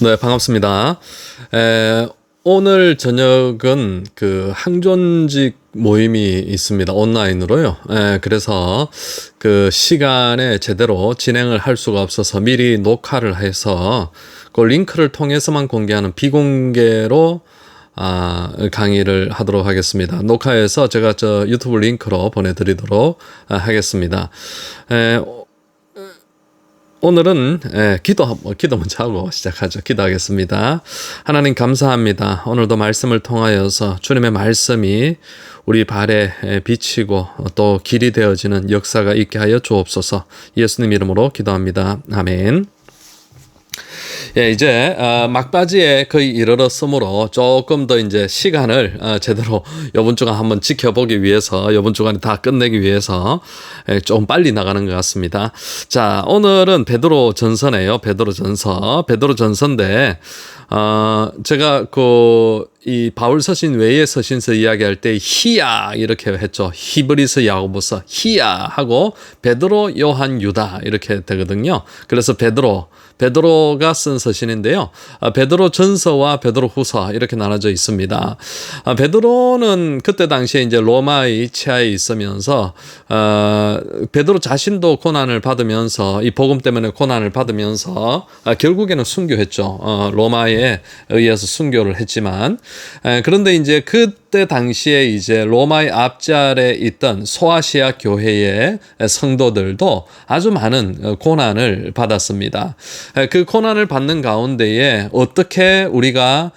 네, 반갑습니다. 오늘 저녁은 그 항존직 모임이 있습니다. 온라인으로요. 그래서 그 시간에 제대로 진행을 할 수가 없어서 미리 녹화를 해서 그 링크를 통해서만 공개하는 비공개로 강의를 하도록 하겠습니다. 녹화해서 제가 저 유튜브 링크로 보내드리도록 하겠습니다. 오늘은 기도 먼저 하고 시작하죠. 기도하겠습니다. 하나님 감사합니다. 오늘도 말씀을 통하여서 주님의 말씀이 우리 발에 비치고 또 길이 되어지는 역사가 있게 하여 주옵소서. 예수님 이름으로 기도합니다. 아멘. 이제 막바지에 거의 이르렀으므로 조금 더 이제 시간을 제대로 이번 주간 한번 지켜보기 위해서 이번 주간에 다 끝내기 위해서 좀 빨리 나가는 것 같습니다. 자, 오늘은 베드로 전서네요. 베드로 전서인데 제가 이 바울 서신 외의 서신서 이야기할 때 히야 이렇게 했죠. 히브리서 야고보서 히야 하고 베드로 요한 유다 이렇게 되거든요. 그래서 베드로가 쓴 서신인데요. 베드로 전서와 베드로 후서 이렇게 나눠져 있습니다. 베드로는 그때 당시에 이제 로마의 치하에 있으면서 베드로 자신도 고난을 받으면서 이 복음 때문에 고난을 받으면서 결국에는 순교했죠. 로마에 의해서 순교를 했지만 그런데 이제 그때 당시에 이제 로마의 앞자리에 있던 소아시아 교회의 성도들도 아주 많은 고난을 받았습니다. 그 고난을 받는 가운데에 어떻게 우리가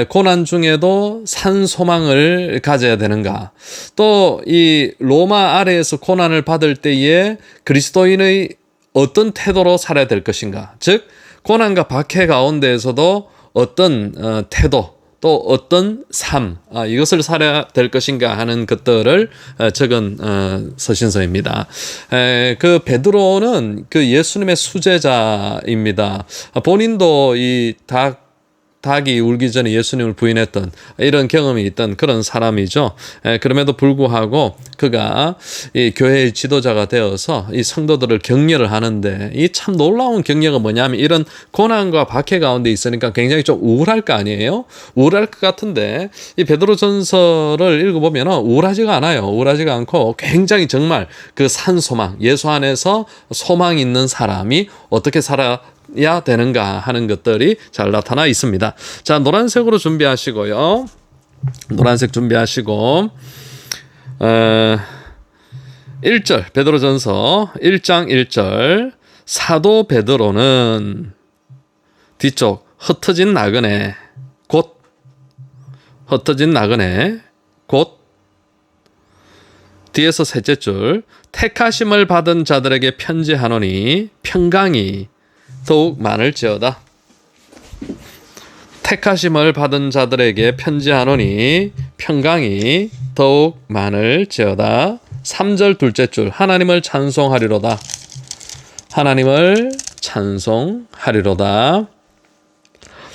고난 중에도 산 소망을 가져야 되는가? 또 이 로마 아래에서 고난을 받을 때에 그리스도인의 어떤 태도로 살아야 될 것인가? 즉 고난과 박해 가운데에서도 어떤 태도 또 어떤 삶 이것을 살아야 될 것인가 하는 것들을 적은 서신서입니다. 그 베드로는 그 예수님의 수제자입니다. 본인도 이 닭이 울기 전에 예수님을 부인했던 이런 경험이 있던 그런 사람이죠. 그럼에도 불구하고 그가 이 교회의 지도자가 되어서 이 성도들을 격려를 하는데 이 참 놀라운 격려가 뭐냐면 이런 고난과 박해 가운데 있으니까 굉장히 좀 우울할 거 아니에요? 우울할 것 같은데 이 베드로전서를 읽어보면 우울하지가 않아요. 우울하지가 않고 굉장히 정말 그 산 소망, 예수 안에서 소망이 있는 사람이 어떻게 살아야 되는가 하는 것들이 잘 나타나 있습니다. 자, 노란색으로 준비하시고요. 노란색 준비하시고 1절 베드로전서 1장 1절 사도 베드로는 뒤쪽 흩어진 나그네 곧 뒤에서 셋째 줄 택하심을 받은 자들에게 편지하노니 평강이 더욱 많을지어다. 택하심을 받은 자들에게 편지하노니 평강이 더욱 많을지어다. 3절 둘째 줄 하나님을 찬송하리로다.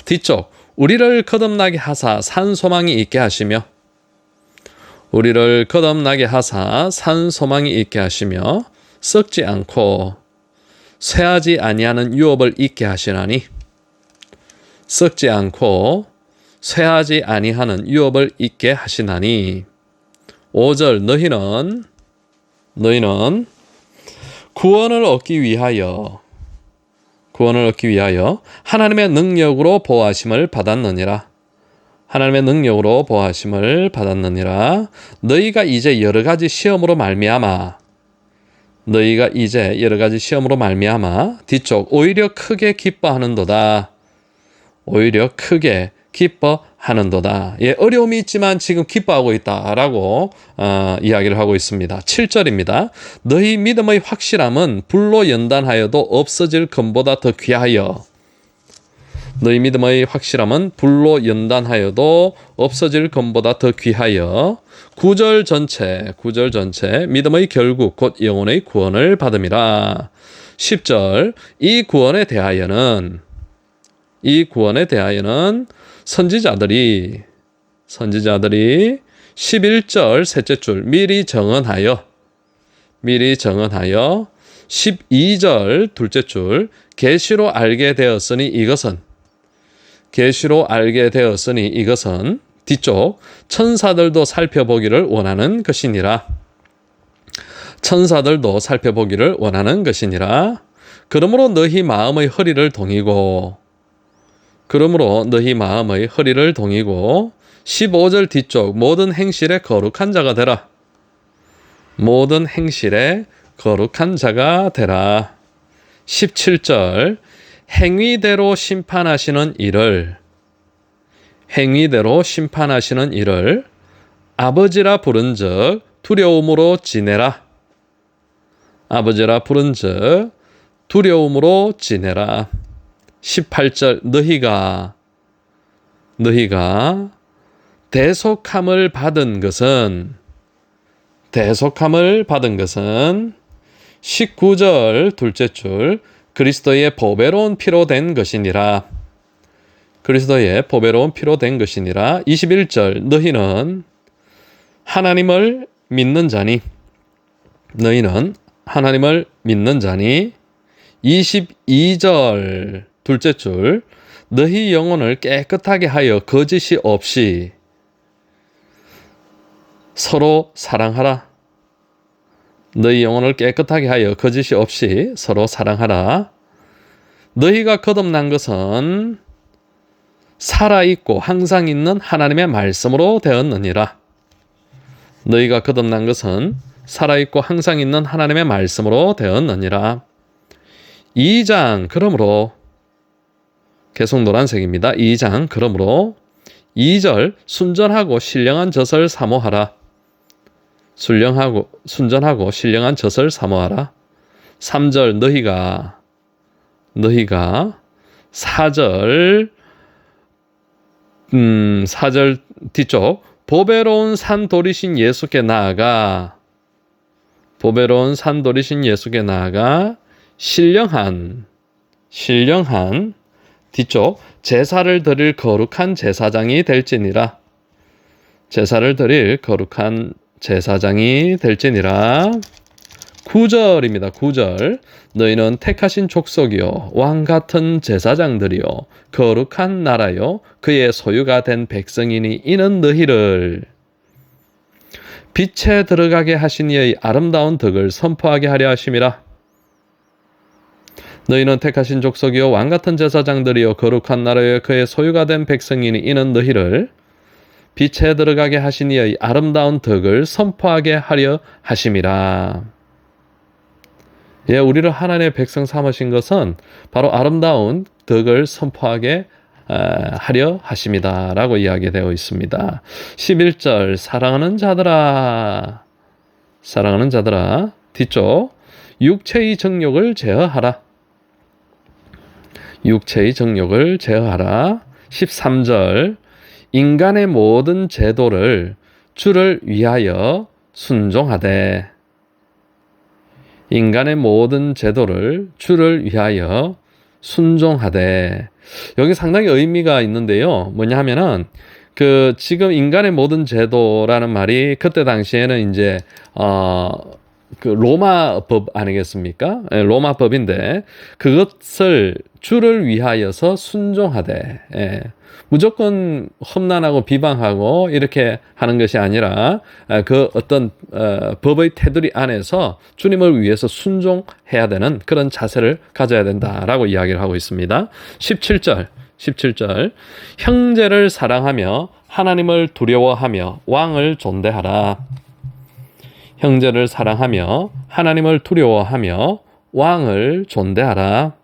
뒤쪽 우리를 거듭나게 하사 산 소망이 있게 하시며 썩지 않고 쇠하지 아니하는 유업을 있게 하시나니 5절 너희는 구원을 얻기 위하여 하나님의 능력으로 보호하심을 받았느니라. 너희가 이제 여러 가지 시험으로 말미암아 뒤쪽 오히려 크게 기뻐하는도다. 어려움이 있지만 지금 기뻐하고 있다라고 이야기를 하고 있습니다. 7절입니다. 너희 믿음의 확실함은 불로 연단하여도 없어질 금보다 더 귀하여 9절 전체 믿음의 결국 곧 영혼의 구원을 받음이라. 10절 이 구원에 대하여는 선지자들이 11절 셋째 줄 미리 정언하여 12절 둘째 줄 계시로 알게 되었으니 이것은 계시로 알게 되었으니 이것은 뒤쪽 천사들도 살펴보기를 원하는 것이니라. 천사들도 살펴보기를 원하는 것이니라. 그러므로 너희 마음의 허리를 동이고 15절 뒤쪽 모든 행실에 거룩한 자가 되라. 모든 행실에 거룩한 자가 되라. 17절 행위대로 심판하시는 일을 아버지라 부른즉 두려움으로 지내라. 아버지라 부른즉 두려움으로 지내라. 18절 너희가 대속함을 받은 것은 19절 둘째 줄 그리스도의 보배로운 피로 된 것이니라. 그리스도의 보배로운 피로 된 것이니라. 21절 너희는 하나님을 믿는 자니 22절 둘째 줄 너희 영혼을 깨끗하게 하여 거짓이 없이 서로 사랑하라. 너희 영혼을 깨끗하게 하여 거짓이 없이 서로 사랑하라. 너희가 거듭난 것은 살아있고 항상 있는 하나님의 말씀으로 되었느니라. 너희가 거듭난 것은 살아있고 항상 있는 하나님의 말씀으로 되었느니라. 2장 그러므로 계속 노란색입니다. 2장 그러므로 2절 순전하고 신령한 젖을 사모하라. 순전하고 신령한 젖을 사모하라. 3절 너희가 4절 뒤쪽 보배로운 산돌이신 예수께 나아가 신령한 뒤쪽 제사를 드릴 거룩한 제사장이 될지니라. 9절입니다. 9절 너희는 택하신 족속이요 왕 같은 제사장들이요 거룩한 나라요 그의 소유가 된 백성이니 이는 너희를 빛에 들어가게 하신 이의 아름다운 덕을 선포하게 하려 하심이라. 너희는 택하신 족속이요 왕 같은 제사장들이요 거룩한 나라요 그의 소유가 된 백성이니 이는 너희를 빛에 들어가게 하신 이의 아름다운 덕을 선포하게 하려 하심이라. 예, 우리를 하나님의 백성 삼으신 것은 바로 아름다운 덕을 선포하게 하려 하심이다 라고 이야기되어 있습니다. 11절 사랑하는 자들아 뒤쪽 육체의 정욕을 제어하라. 13절 인간의 모든 제도를 주를 위하여 순종하되 여기 상당히 의미가 있는데요. 뭐냐 하면은 지금 인간의 모든 제도라는 말이 그때 당시에는 이제 로마법 아니겠습니까? 로마법인데 그것을 주를 위하여서 순종하되 무조건 험난하고 비방하고 이렇게 하는 것이 아니라 그 어떤 법의 테두리 안에서 주님을 위해서 순종해야 되는 그런 자세를 가져야 된다라고 이야기를 하고 있습니다. 17절 형제를 사랑하며 하나님을 두려워하며 왕을 존대하라. 형제를 사랑하며 하나님을 두려워하며 왕을 존대하라.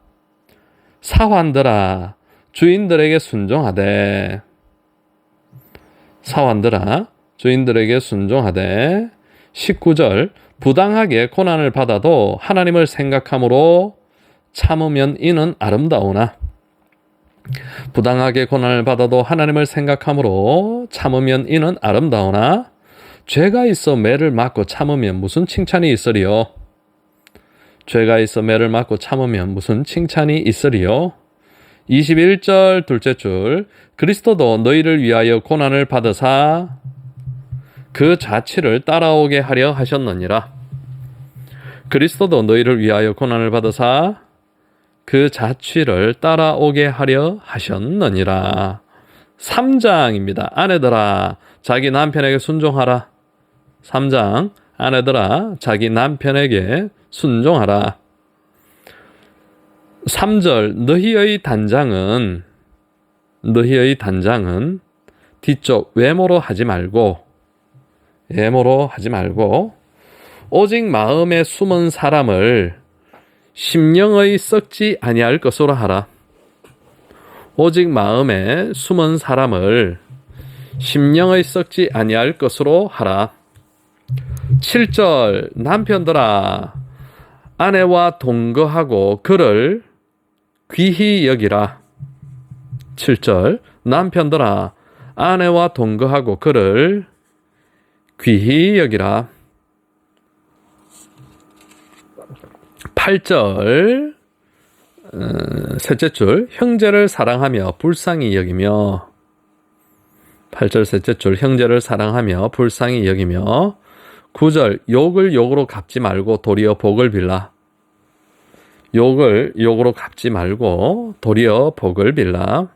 사환들아 주인들에게 순종하되 19절 부당하게 고난을 받아도 하나님을 생각함으로 참으면 이는 아름다우나 죄가 있어 매를 맞고 참으면 무슨 칭찬이 있으리요? 21절 둘째 줄 그리스도도 너희를 위하여 고난을 받으사 그 자취를 따라오게 하려 하셨느니라. 그 자취를 따라오게 하려 하셨느니라. 3장입니다. 아내들아 자기 남편에게 순종하라. 3장 아내들아 자기 남편에게 순종하라. 3절 너희의 단장은 뒤쪽 외모로 하지 말고 오직 마음에 숨은 사람을 심령의 썩지 아니할 것으로 하라. 오직 마음에 숨은 사람을 심령의 썩지 아니할 것으로 하라. 7절 남편들아 아내와 동거하고 그를 귀히 여기라. 7절 남편들아 아내와 동거하고 그를 귀히 여기라. 8절 셋째 줄 형제를 사랑하며 불쌍히 여기며 8절 셋째 줄 형제를 사랑하며 불쌍히 여기며 9절 욕을 욕으로 갚지 말고 도리어 복을 빌라. 욕을 욕으로 갚지 말고 도리어 복을 빌라.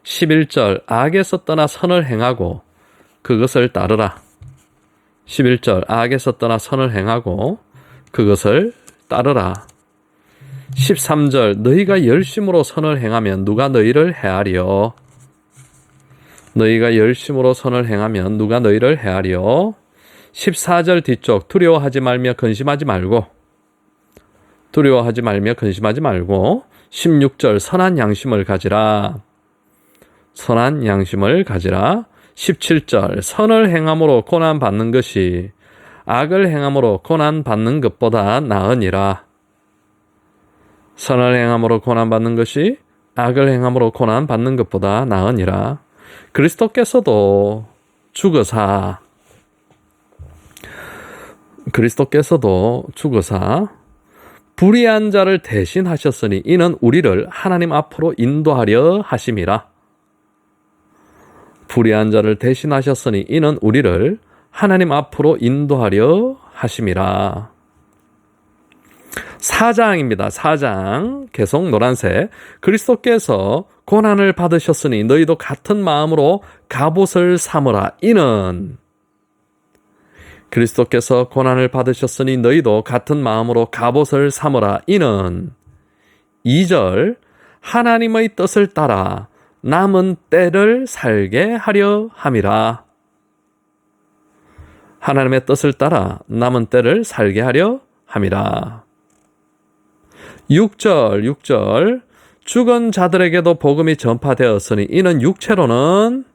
11절 악에서 떠나 선을 행하고 그것을 따르라. 11절 악에서 떠나 선을 행하고 그것을 따르라. 13절 너희가 열심으로 선을 행하면 누가 너희를 해하리요. 너희가 열심으로 선을 행하면 누가 너희를 해하리요. 14절 뒤쪽 두려워하지 말며 근심하지 말고 16절 선한 양심을 가지라. 17절 선을 행함으로 고난 받는 것이 악을 행함으로 고난 받는 것보다 나으니라. 선을 행함으로 고난 받는 것이 악을 행함으로 고난 받는 것보다 나으니라. 그리스도께서도 죽으사 불의한 자를 대신하셨으니 이는 우리를 하나님 앞으로 인도하려 하심이라. 불의한 자를 대신하셨으니 이는 우리를 하나님 앞으로 인도하려 하심이라. 4장입니다. 4장 계속 노란색 그리스도께서 고난을 받으셨으니 너희도 같은 마음으로 갑옷을 삼으라. 이는 그리스도께서 고난을 받으셨으니 너희도 같은 마음으로 갑옷을 삼으라. 이는 2절 하나님의 뜻을 따라 남은 때를 살게 하려 함이라. 하나님의 뜻을 따라 남은 때를 살게 하려 함이라. 6절 죽은 자들에게도 복음이 전파되었으니 이는 육체로는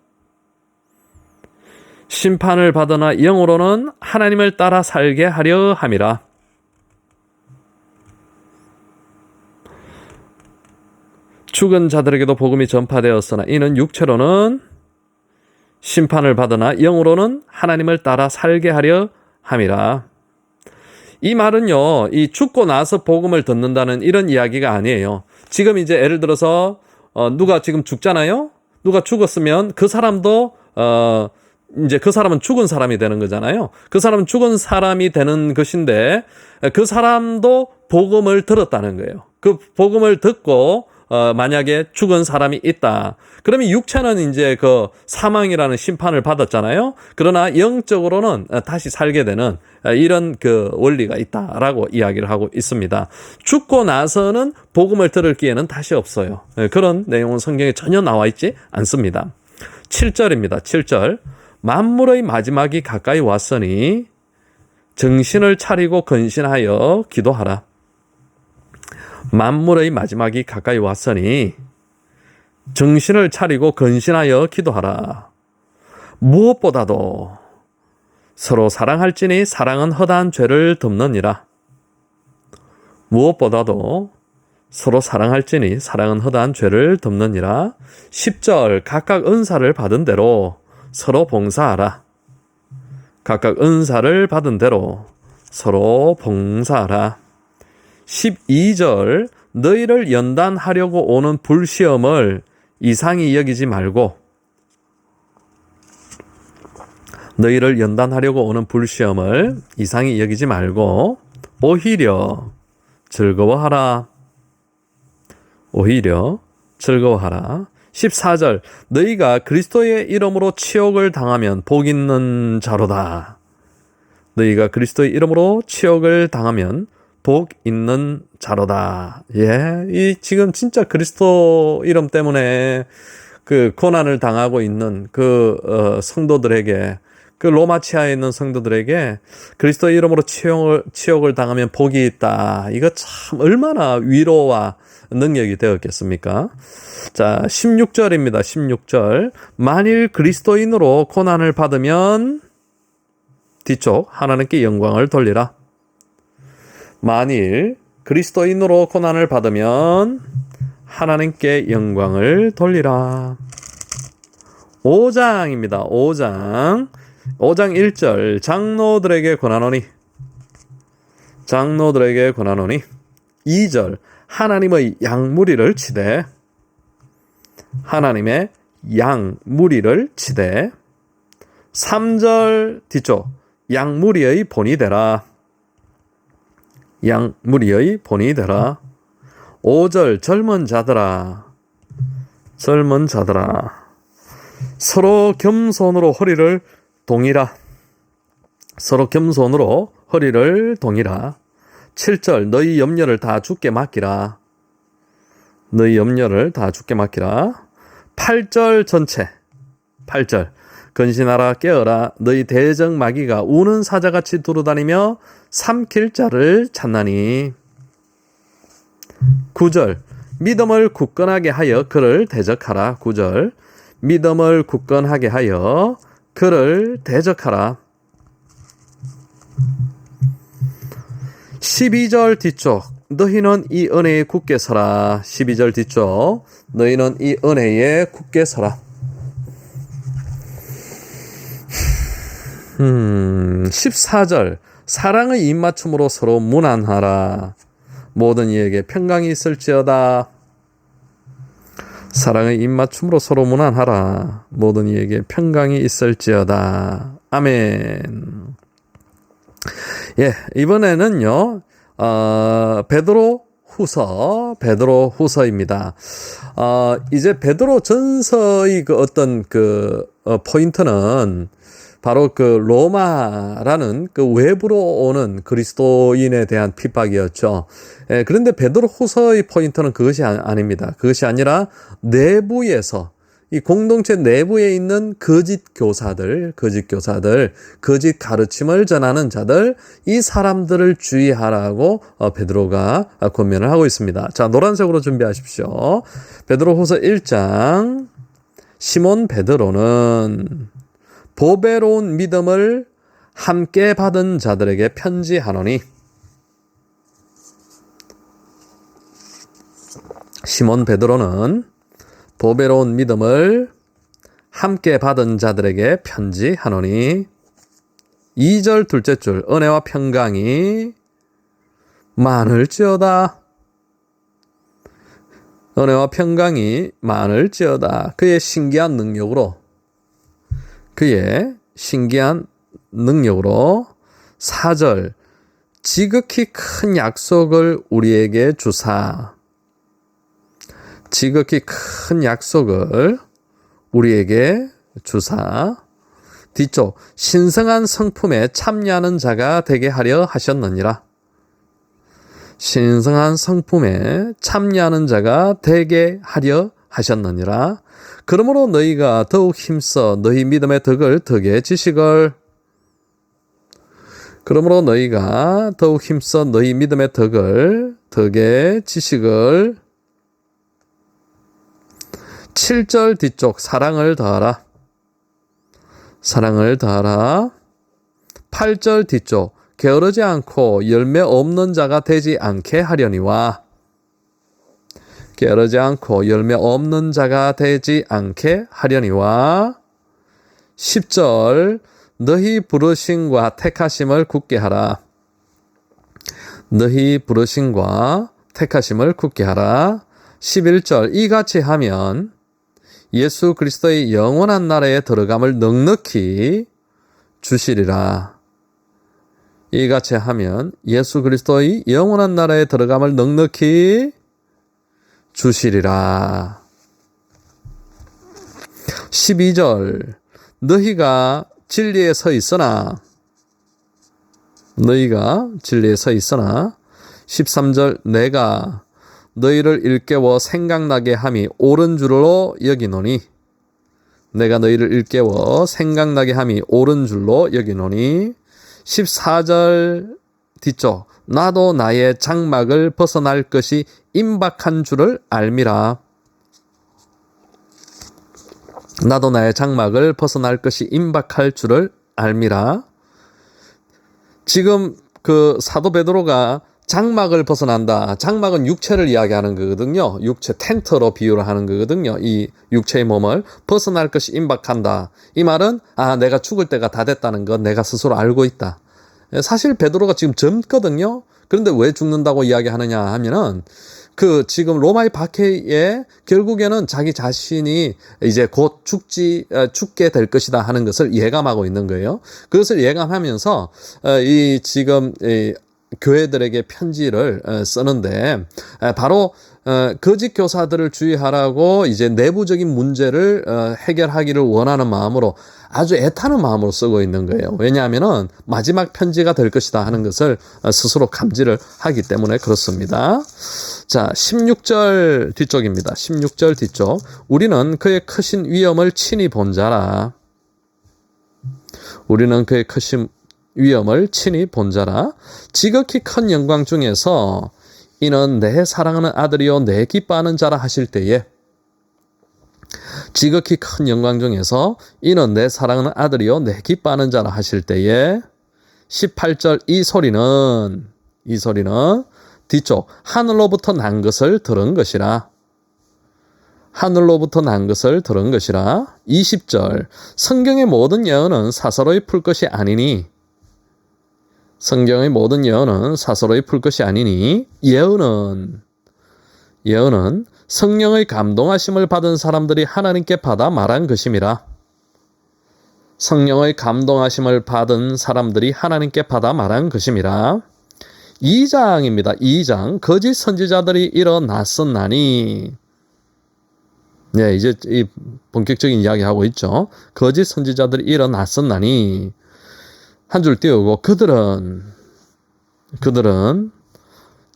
심판을 받으나 영으로는 하나님을 따라 살게 하려 함이라. 죽은 자들에게도 복음이 전파되었으나 이는 육체로는 심판을 받으나 영으로는 하나님을 따라 살게 하려 함이라. 이 말은요, 이 죽고 나서 복음을 듣는다는 이런 이야기가 아니에요. 지금 이제 예를 들어서 누가 지금 죽잖아요. 누가 죽었으면 그 사람도 이제 그 사람은 죽은 사람이 되는 거잖아요. 그 사람은 죽은 사람이 되는 것인데 그 사람도 복음을 들었다는 거예요. 그 복음을 듣고 만약에 죽은 사람이 있다. 그러면 육체는 이제 그 사망이라는 심판을 받았잖아요. 그러나 영적으로는 다시 살게 되는 이런 그 원리가 있다라고 이야기를 하고 있습니다. 죽고 나서는 복음을 들을 기회는 다시 없어요. 그런 내용은 성경에 전혀 나와 있지 않습니다. 7절입니다. 7절. 만물의 마지막이 가까이 왔으니 정신을 차리고 근신하여 기도하라. 만물의 마지막이 가까이 왔으니 정신을 차리고 근신하여 기도하라. 무엇보다도 서로 사랑할지니 사랑은 허다한 죄를 덮느니라. 무엇보다도 서로 사랑할지니 사랑은 허다한 죄를 덮느니라. 10절 각각 은사를 받은 대로 서로 봉사하라. 각각 은사를 받은 대로 서로 봉사하라. 12절 너희를 연단하려고 오는 불시험을 이상히 여기지 말고 너희를 연단하려고 오는 불시험을 이상히 여기지 말고 오히려 즐거워하라. 오히려 즐거워하라. 14절 너희가 그리스도의 이름으로 치욕을 당하면 복 있는 자로다. 너희가 그리스도의 이름으로 치욕을 당하면 복 있는 자로다. 예, 이 지금 진짜 그리스도 이름 때문에 그 고난을 당하고 있는 그 성도들에게, 그 로마치아에 있는 성도들에게 그리스도 이름으로 치욕을 당하면 복이 있다. 이거 참 얼마나 위로와 능력이 되었겠습니까? 자, 16절입니다. 16절. 만일 그리스도인으로 고난을 받으면 뒤쪽 하나님께 영광을 돌리라. 만일 그리스도인으로 고난을 받으면 하나님께 영광을 돌리라. 5장입니다. 5장 1절 장로들에게 권하노니 2절 하나님의 양무리를 치되 하나님의 양무리를 치되 3절 뒤쪽 양무리의 본이 되라. 양무리의 본이 되라. 5절 젊은 자들아 서로 겸손으로 허리를 동이라. 서로 겸손으로 허리를 동이라. 7절 너희 염려를 다 주께 맡기라. 너희 염려를 다 주께 맡기라. 8절 전체 8절 근신하라 깨어라 너희 대적 마귀가 우는 사자같이 두루다니며 삼킬 자를 찾나니. 9절 믿음을 굳건하게 하여 그를 대적하라. 9절 믿음을 굳건하게 하여 그를 대적하라. 12절 뒤쪽 너희는 이 은혜에 굳게 서라. 12절 뒤쪽 너희는 이 은혜에 굳게 서라. 14절 사랑의 입맞춤으로 서로 문안하라. 모든 이에게 평강이 있을지어다. 사랑의 입맞춤으로 서로 문안하라. 모든 이에게 평강이 있을지어다. 아멘. 예, 이번에는요, 베드로 후서입니다. 이제 베드로 전서의 그 어떤 포인트는 바로 그 로마라는 그 외부로 오는 그리스도인에 대한 핍박이었죠. 예, 그런데 베드로 후서의 포인트는 그것이 아닙니다. 그것이 아니라 내부에서 이 공동체 내부에 있는 거짓 교사들, 거짓 가르침을 전하는 자들, 이 사람들을 주의하라고 베드로가 권면을 하고 있습니다. 자, 노란색으로 준비하십시오. 베드로 후서 1장. 시몬 베드로는 보배로운 믿음을 함께 받은 자들에게 편지하노니. 시몬 베드로는 보배로운 믿음을 함께 받은 자들에게 편지하노니. 2절 둘째 줄 은혜와 평강이 많을지어다. 은혜와 평강이 많을지어다. 그의 신기한 능력으로 4절 지극히 큰 약속을 우리에게 주사. 지극히 큰 약속을 우리에게 주사. 뒤쪽 신성한 성품에 참여하는 자가 되게 하려 하셨느니라. 신성한 성품에 참여하는 자가 되게 하려 하셨느니라. 그러므로 너희가 더욱 힘써 너희 믿음의 덕을 덕의 지식을. 그러므로 너희가 더욱 힘써 너희 믿음의 덕을 덕의 지식을. 7절 뒤쪽 사랑을 더하라. 사랑을 더하라. 8절 뒤쪽 게으르지 않고 열매 없는 자가 되지 않게 하려니와. 게으르지 않고 열매 없는 자가 되지 않게 하려니와. 10절 너희 부르심과 택하심을 굳게 하라. 너희 부르심과 택하심을 굳게 하라. 11절 이같이 하면 예수 그리스도의 영원한 나라에 들어감을 넉넉히 주시리라. 이같이 하면 예수 그리스도의 영원한 나라에 들어감을 넉넉히 주시리라. 12절 너희가 진리에 서 있으나 13절 내가 너희를 일깨워 생각나게 함이 옳은 줄로 여기노니 내가 너희를 일깨워 생각나게 함이 옳은 줄로 여기노니 14절 뒤쪽 나도 나의 장막을 벗어날 것이 임박한 줄을 알미라. 나도 나의 장막을 벗어날 것이 임박할 줄을 알미라. 지금 그 사도 베드로가 장막을 벗어난다. 장막은 육체를 이야기하는 거거든요. 육체 텐트로 비유를 하는 거거든요. 이 육체의 몸을 벗어날 것이 임박한다. 이 말은 내가 죽을 때가 다 됐다는 건 내가 스스로 알고 있다. 사실 베드로가 지금 젊거든요. 그런데 왜 죽는다고 이야기하느냐 하면은 그 지금 로마의 박해에 결국에는 자기 자신이 이제 곧 죽게 될 것이다 하는 것을 예감하고 있는 거예요. 그것을 예감하면서 이 지금 교회들에게 편지를 쓰는데 바로 거짓 교사들을 주의하라고 이제 내부적인 문제를 해결하기를 원하는 마음으로 아주 애타는 마음으로 쓰고 있는 거예요. 왜냐하면은 마지막 편지가 될 것이다 하는 것을 스스로 감지를 하기 때문에 그렇습니다. 자, 16절 뒤쪽입니다. 16절 뒤쪽. 우리는 그의 크신 위엄을 친히 본 자라. 우리는 그의 크신 위엄을 친히 본 자라. 지극히 큰 영광 중에서 이는 내 사랑하는 아들이요 내 기뻐하는 자라 하실 때에 지극히 큰 영광 중에서 이는 내 사랑하는 아들이요 내 기뻐하는 자라 하실 때에 18절 이 소리는 뒤쪽 하늘로부터 난 것을 들은 것이라. 하늘로부터 난 것을 들은 것이라. 20절 성경의 모든 예언은 사사로이 풀 것이 아니니 성경의 모든 예언은 사사로이 풀 것이 아니니 예언은 성령의 감동하심을 받은 사람들이 하나님께 받아 말한 것임이라. 성령의 감동하심을 받은 사람들이 하나님께 받아 말한 것임이라. 2장입니다. 2장 거짓 선지자들이 일어났었나니. 네, 이제 이 본격적인 이야기 하고 있죠. 거짓 선지자들이 일어났었나니 한 줄 띄우고 그들은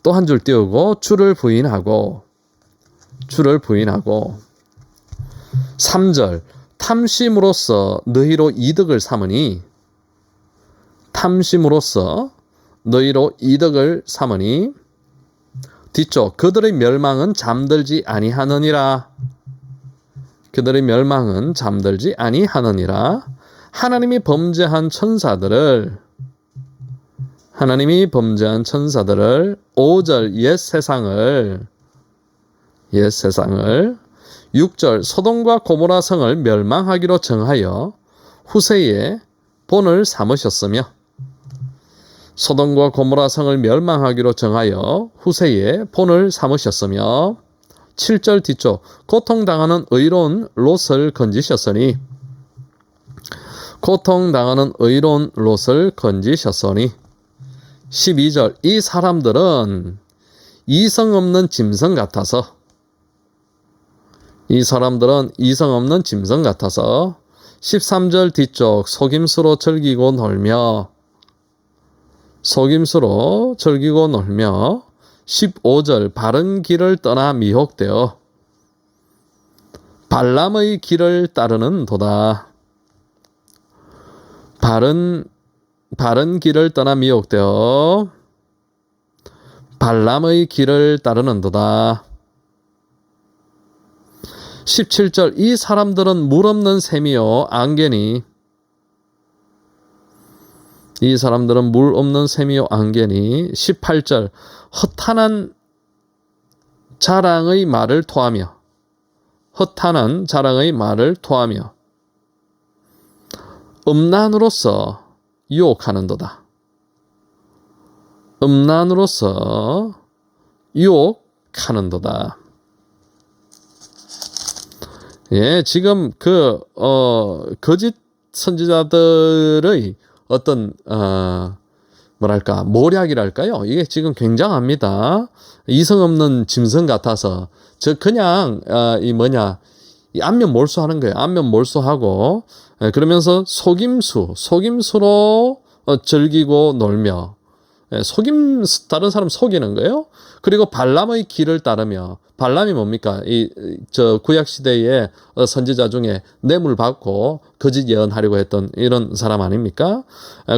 또 한 줄 띄우고 주를 부인하고 3절 탐심으로써 너희로 이득을 삼으니 뒤쪽 그들의 멸망은 잠들지 아니하느니라. 하나님이 범죄한 천사들을 5절 옛 세상을 6절 소돔과 고모라 성을 멸망하기로 정하여 후세에 본을 삼으셨으며 소돔과 고모라 성을 멸망하기로 정하여 후세에 본을 삼으셨으며 7절 뒤쪽 고통당하는 의로운 롯을 건지셨으니 12절 이 사람들은 이성 없는 짐승 같아서 13절 뒤쪽 속임수로 즐기고 놀며 15절 바른 길을 떠나 미혹되어 발람의 길을 따르는 도다. 바른 길을 떠나 미혹되어 발람의 길을 따르는도다. 17절 이 사람들은 물 없는 샘이요 안개니 18절 허탄한 자랑의 말을 토하며 음란으로서 유혹하는도다. 예, 지금 거짓 선지자들의 어떤 뭐랄까 모략이랄까요? 이게 지금 굉장합니다. 이성 없는 짐승 같아서 저 그냥 이 안면 몰수하는 거예요. 안면 몰수하고 그러면서 속임수로 즐기고 놀며 다른 사람 속이는 거예요. 그리고 발람의 길을 따르며 발람이 뭡니까? 저 구약 시대의 선지자 중에 뇌물 받고 거짓 예언하려고 했던 이런 사람 아닙니까?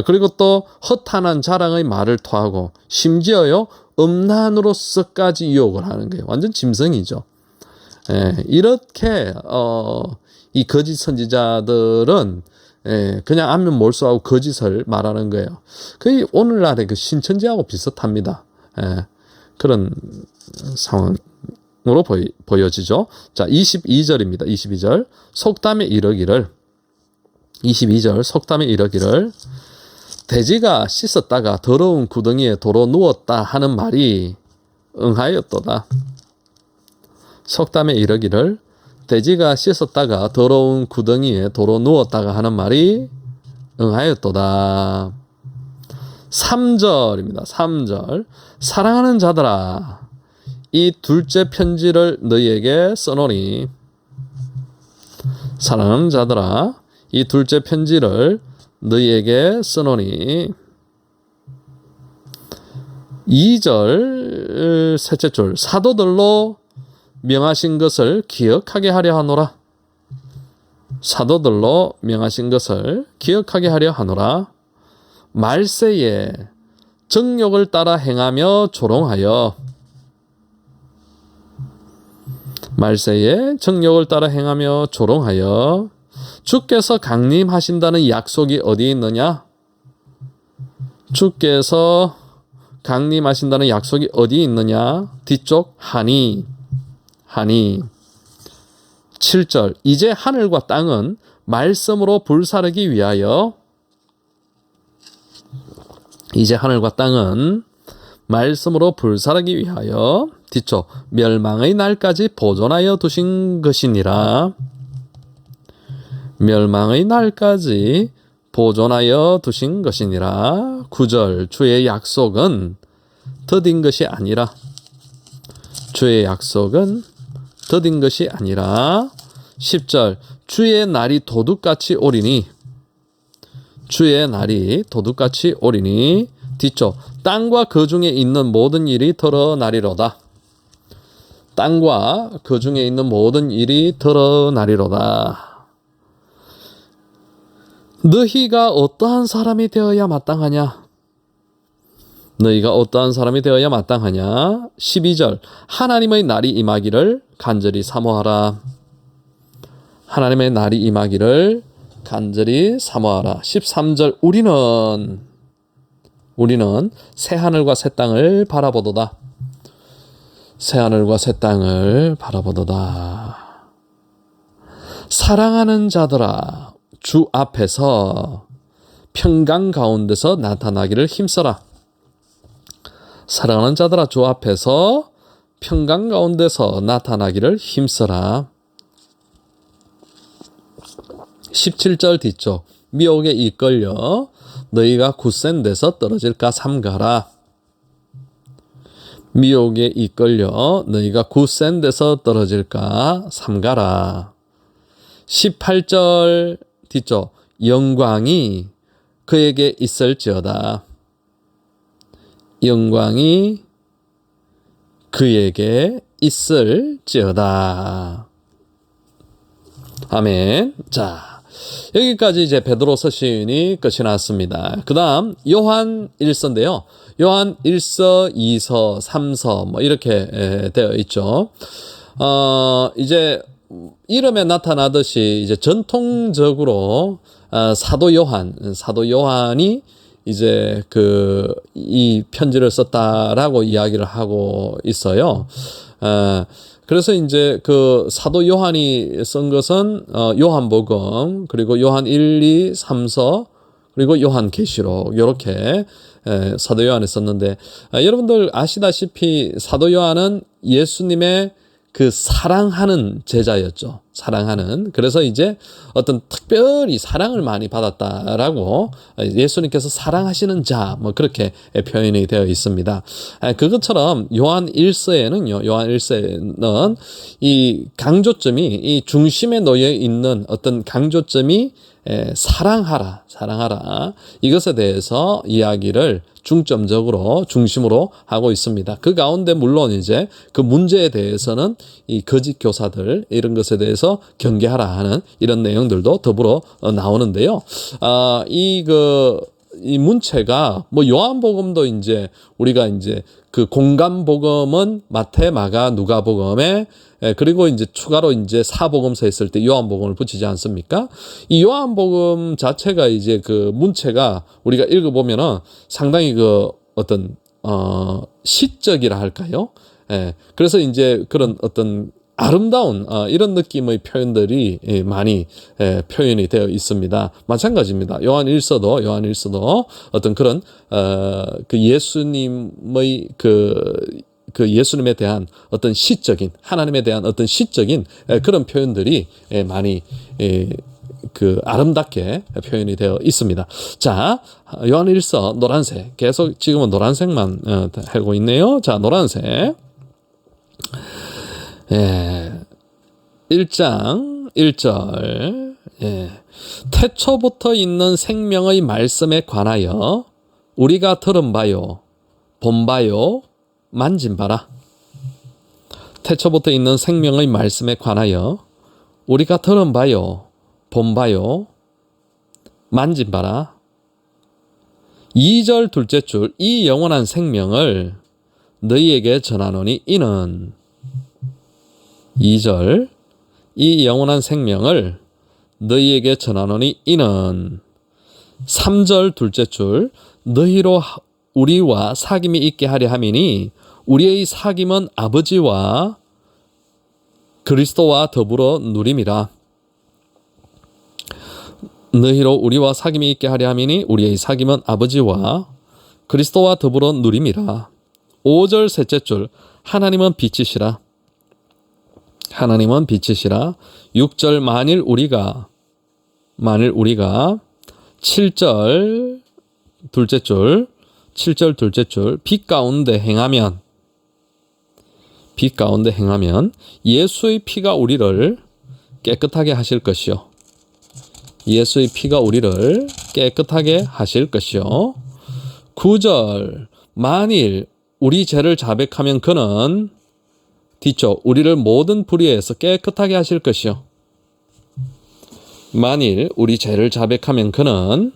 그리고 또 허탄한 자랑의 말을 토하고 심지어요 음란으로서까지 유혹을 하는 거예요. 완전 짐승이죠. 이렇게 이 거짓 선지자들은 그냥 안면 몰수하고 거짓을 말하는 거예요. 거의 오늘날의 그 신천지하고 비슷합니다. 그런 상황으로 보여지죠. 자, 22절입니다. 22절. 속담에 이르기를 22절 속담에 이르기를 돼지가 씻었다가 더러운 구덩이에 도로 누웠다 하는 말이 응하였도다. 속담에 이르기를 돼지가 씻었다가 더러운 구덩이에 도로 누웠다가 하는 말이 응하였도다. 3절입니다. 3절. 사랑하는 자들아, 이 둘째 편지를 너희에게 써노니. 사랑하는 자들아, 이 둘째 편지를 너희에게 써노니. 2절 셋째 줄. 사도들로 명하신 것을 기억하게 하려 하노라. 사도들로 명하신 것을 기억하게 하려 하노라. 말세에 정욕을 따라 행하며 조롱하여. 말세에 정욕을 따라 행하며 조롱하여. 주께서 강림하신다는 약속이 어디 있느냐? 주께서 강림하신다는 약속이 어디 있느냐? 뒤쪽 하니. 7절. 이제 하늘과 땅은 말씀으로 불사르기 위하여. 이제 하늘과 땅은 말씀으로 불사르기 위하여. 뒤쪽. 멸망의 날까지 보존하여 두신 것이니라. 멸망의 날까지 보존하여 두신 것이니라. 9절. 주의 약속은 더딘 것이 아니라. 주의 약속은 더딘 것이 아니라. 10절. 주의 날이 도둑같이 오리니. 주의 날이 도둑같이 오리니. 뒤쪽. 땅과 그 중에 있는 모든 일이 드러나리로다. 땅과 그 중에 있는 모든 일이 드러나리로다. 너희가 어떠한 사람이 되어야 마땅하냐? 너희가 어떠한 사람이 되어야 마땅하냐? 12절. 하나님의 날이 임하기를 간절히 사모하라. 하나님의 날이 임하기를 간절히 사모하라. 13절. 우리는 새 하늘과 새 땅을 바라보도다. 새 하늘과 새 땅을 바라보도다. 사랑하는 자들아, 주 앞에서 평강 가운데서 나타나기를 힘써라. 사랑하는 자들아, 주 앞에서 평강 가운데서 나타나기를 힘써라. 17절 뒤쪽. 미혹에 이끌려 너희가 굳센 데서 떨어질까 삼가라. 미혹에 이끌려 너희가 굳센 데서 떨어질까 삼가라. 18절 뒤쪽. 영광이 그에게 있을지어다. 영광이 그에게 있을지어다. 아멘. 자, 여기까지 이제 베드로서 시인이 끝이 났습니다. 그 다음 요한 1서인데요. 요한 1서, 2서, 3서 뭐 이렇게 되어 있죠. 이제 이름에 나타나듯이 이제 전통적으로 사도 요한이 이제 이 편지를 썼다라고 이야기를 하고 있어요. 그래서 이제 그 사도 요한이 쓴 것은 요한복음, 그리고 요한 1, 2, 3서, 그리고 요한계시록 이렇게 사도 요한이 썼는데, 여러분들 아시다시피 사도 요한은 예수님의 그 사랑하는 제자였죠. 사랑하는. 그래서 이제 어떤 특별히 사랑을 많이 받았다라고 예수님께서 사랑하시는 자, 뭐 그렇게 표현이 되어 있습니다. 그것처럼 요한 1서에는요, 요한 1서에는 이 강조점이, 이 중심에 놓여 있는 어떤 강조점이 사랑하라, 사랑하라. 이것에 대해서 이야기를 중점적으로 중심으로 하고 있습니다. 그 가운데 물론 이제 그 문제에 대해서는 이 거짓 교사들 이런 것에 대해서 경계하라 하는 이런 내용들도 더불어 나오는데요. 이 문체가 뭐 요한복음도 이제 우리가 이제 그 공간복음은 마태, 마가, 누가복음에 그리고 이제 추가로 이제 사복음서 했을 때 요한복음을 붙이지 않습니까? 이 요한복음 자체가 이제 그 문체가 우리가 읽어보면은 상당히 그 어떤 시적이라 할까요? 그래서 이제 그런 어떤 아름다운 이런 느낌의 표현들이 많이 표현이 되어 있습니다. 마찬가지입니다. 요한 1서도 어떤 그런 그 예수님의 그 예수님에 대한 어떤 시적인, 하나님에 대한 어떤 시적인 그런 표현들이 많이 그 아름답게 표현이 되어 있습니다. 자, 요한 1서 노란색, 계속 지금은 노란색만 하고 있네요. 자, 노란색. 1장 1절. 태초부터 있는 생명의 말씀에 관하여 우리가 들은 바요, 본 바요, 만진 바라. 태초부터 있는 생명의 말씀에 관하여 우리가 들은 바요, 본 바요, 만진 바라. 2절 둘째 줄, 이 영원한 생명을 너희에게 전하노니 이는 2절, 이 영원한 생명을 너희에게 전하노니 이는 3절 둘째 줄, 너희로 우리와 사귐이 있게 하려 함이니 우리의 사귐은 아버지와 그리스도와 더불어 누림이라. 너희로 우리와 사귐이 있게 하려 함이니 우리의 사귐은 아버지와 그리스도와 더불어 누림이라. 5절 셋째 줄, 하나님은 빛이시라. 하나님은 빛이시라. 6절 만일 우리가 7절 둘째 줄, 7절 둘째 줄, 빛 가운데 행하면 예수의 피가 우리를 깨끗하게 하실 것이요. 예수의 피가 우리를 깨끗하게 하실 것이요. 9절 만일 우리 죄를 자백하면 그는 뒤쪽 우리를 모든 불의에서 깨끗하게 하실 것이요. 만일 우리 죄를 자백하면 그는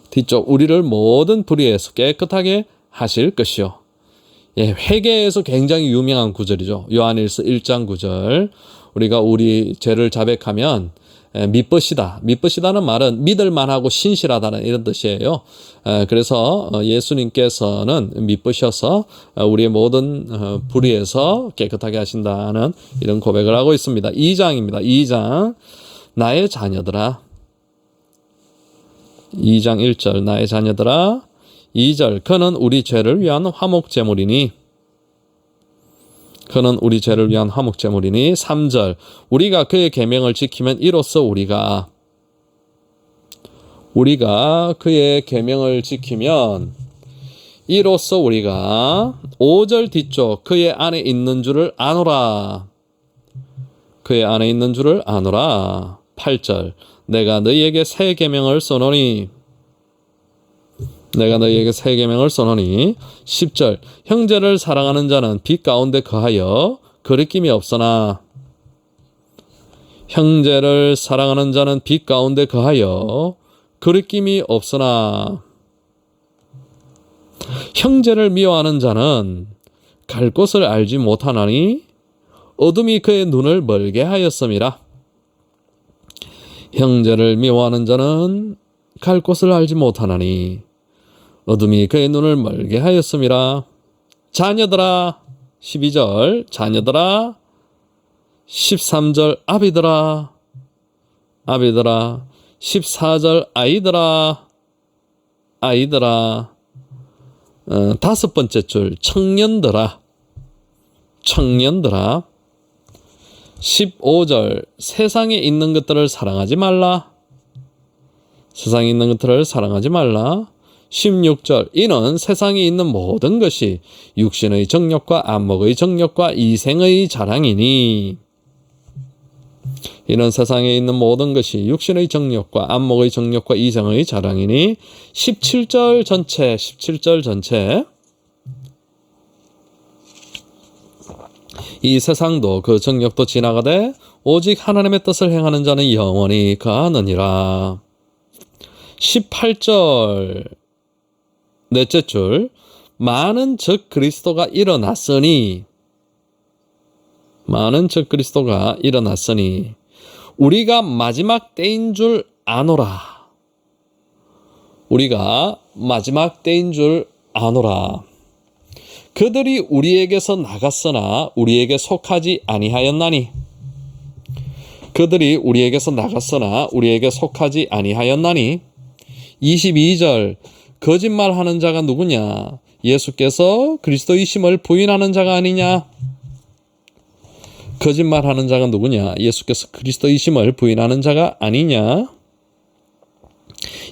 뒤쪽 우리를 모든 불의에서 깨끗하게 하실 것이요. 회개에서 굉장히 유명한 구절이죠. 요한일서 1장 9절. 우리가 우리 죄를 자백하면 미쁘시다. 미쁘시다는 말은 믿을 만하고 신실하다는 이런 뜻이에요. 그래서 예수님께서는 미쁘셔서 우리의 모든 불의에서 깨끗하게 하신다는 이런 고백을 하고 있습니다. 2장입니다. 2장. 나의 자녀들아. 2장 1절 나의 자녀들아. 2절 그는 우리 죄를 위한 화목제물이니. 그는 우리 죄를 위한 화목제물이니. 3절 우리가 그의 계명을 지키면 이로써 우리가 그의 계명을 지키면 이로써 우리가 5절 뒤쪽 그의 안에 있는 줄을 아노라. 그의 안에 있는 줄을 아노라. 8절 내가 너희에게 새 계명을 써노니. 내가 너희에게 새 계명을 써노니. 10절 형제를 사랑하는 자는 빛 가운데 거하여 거리낌이 없으나. 형제를 사랑하는 자는 빛 가운데 거하여 거리낌이 없으나. 형제를 미워하는 자는 갈 곳을 알지 못하나니 어둠이 그의 눈을 멀게 하였음이라. 형제를 미워하는 자는 갈 곳을 알지 못하나니 어둠이 그의 눈을 멀게 하였음이라. 자녀들아. 12절 자녀들아. 13절 아비들아. 14절 아이들아. 다섯 번째 줄 청년들아. 청년들아. 15절 세상에 있는 것들을 사랑하지 말라. 세상에 있는 것들을 사랑하지 말라. 16절 이는 세상에 있는 모든 것이 육신의 정욕과 안목의 정욕과 이생의 자랑이니. 이는 세상에 있는 모든 것이 육신의 정욕과 안목의 정욕과 이생의 자랑이니. 17절 전체 이 세상도 그 정욕도 지나가되 오직 하나님의 뜻을 행하는 자는 영원히 거하느니라. 18절 넷째 줄 많은 적 그리스도가 일어났으니. 많은 적 그리스도가 일어났으니 우리가 마지막 때인 줄 아노라. 우리가 마지막 때인 줄 아노라. 그들이 우리에게서 나갔으나 우리에게 속하지 아니하였나니. 그들이 우리에게서 나갔으나 우리에게 속하지 아니하였나니. 22절 거짓말하는 자가 누구냐? 예수께서 그리스도이심을 부인하는 자가 아니냐? 거짓말하는 자가 누구냐? 예수께서 그리스도이심을 부인하는 자가 아니냐?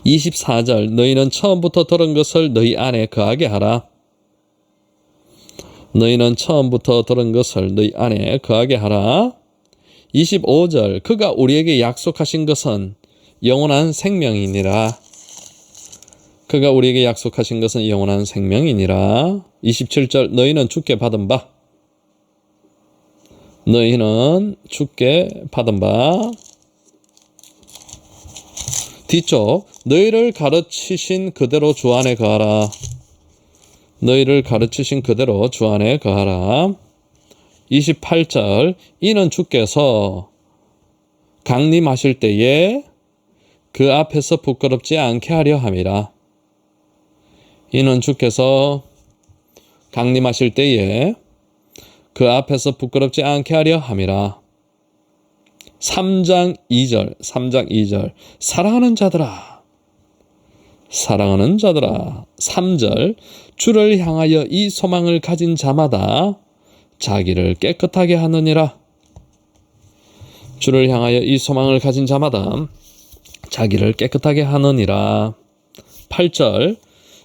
24절 너희는 처음부터 들은 것을 너희 안에 거하게 하라. 너희는 처음부터 들은 것을 너희 안에 거하게 하라. 25절 그가 우리에게 약속하신 것은 영원한 생명이니라. 그가 우리에게 약속하신 것은 영원한 생명이니라. 27절 너희는 주께 받은 바. 너희는 주께 받은 바. 뒤쪽 너희를 가르치신 그대로 주 안에 거하라. 너희를 가르치신 그대로 주 안에 거하라. 28절 이는 주께서 강림하실 때에 그 앞에서 부끄럽지 않게 하려 함이라. 이는 주께서 강림하실 때에 그 앞에서 부끄럽지 않게 하려 함이라. 3장 2절 사랑하는 자들아. 사랑하는 자들아. 3절 주를 향하여 이 소망을 가진 자마다 자기를 깨끗하게 하느니라. 주를 향하여 이 소망을 가진 자마다 자기를 깨끗하게 하느니라. 8절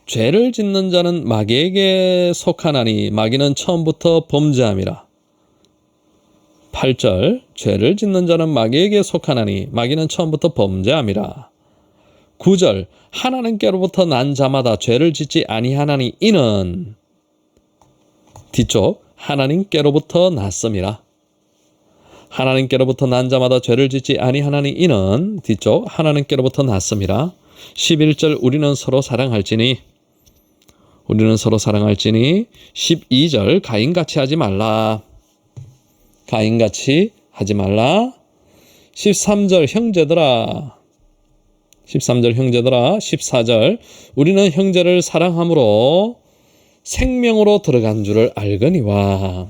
죄를 짓는 자는 마귀에게 속하나니 마귀는 처음부터 범죄함이라. 8절 죄를 짓는 자는 마귀에게 속하나니 마귀는 처음부터 범죄함이라. 9절 하나님께로부터 난 자마다 죄를 짓지 아니하나니 이는 뒤쪽 하나님께로부터 났음이라. 하나님께로부터 난 자마다 죄를 짓지 아니하나니 이는 뒤쪽 하나님께로부터 났음이라. 11절 우리는 서로 사랑할지니. 12절 가인같이 하지 말라. 가인같이 하지 말라. 13절 형제들아. 14절 우리는 형제를 사랑함으로 생명으로 들어간 줄을 알거니와.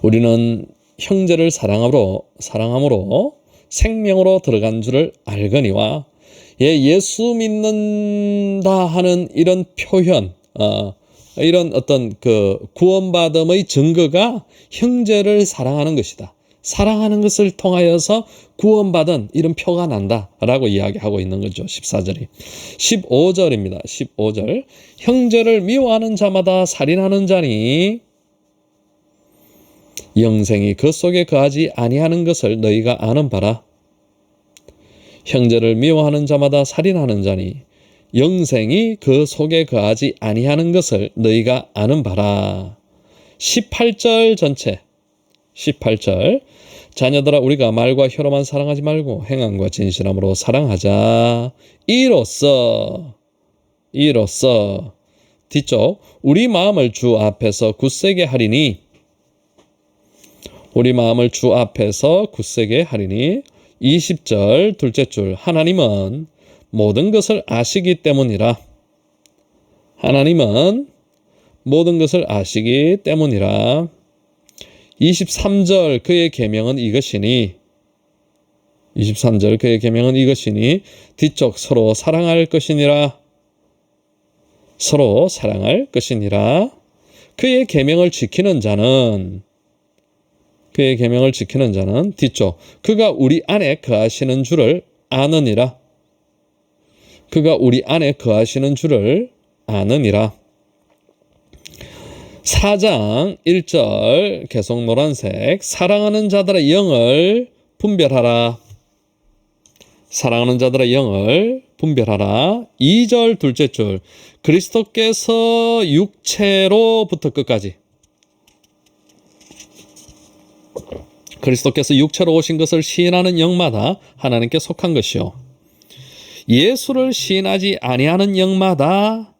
우리는 형제를 사랑함으로 생명으로 들어간 줄을 알거니와. 예수 믿는다 하는 이런 표현, 이런 어떤 그 구원받음의 증거가 형제를 사랑하는 것이다. 사랑하는 것을 통하여서 구원받은 이런 표가 난다라고 이야기하고 있는 거죠. 14절이. 15절입니다. 15절. 형제를 미워하는 자마다 살인하는 자니 영생이 그 속에 거하지 아니하는 것을 너희가 아는 바라. 형제를 미워하는 자마다 살인하는 자니 영생이 그 속에 거하지 아니하는 것을 너희가 아는 바라. 18절 전체. 18절 자녀들아 우리가 말과 혀로만 사랑하지 말고 행함과 진실함으로 사랑하자. 이로써 뒤쪽 우리 마음을 주 앞에서 굳세게 하리니. 우리 마음을 주 앞에서 굳세게 하리니. 20절 둘째 줄 하나님은 모든 것을 아시기 때문이라. 하나님은 모든 것을 아시기 때문이라. 23절 그의 계명은 이것이니. 23절 그의 계명은 이것이니 뒤쪽 서로 사랑할 것이니라. 서로 사랑할 것이니라. 그의 계명을 지키는 자는 뒤쪽 그가 우리 안에 거하시는 줄을 아느니라. 그가 우리 안에 거하시는 줄을 아느니라. 4장 1절 계속 노란색. 사랑하는 자들의 영을 분별하라. 사랑하는 자들의 영을 분별하라. 2절 둘째 줄. 그리스도께서 육체로부터 끝까지. 그리스도께서 육체로 오신 것을 시인하는 영마다 하나님께 속한 것이요. 예수를 시인하지 아니하는 영마다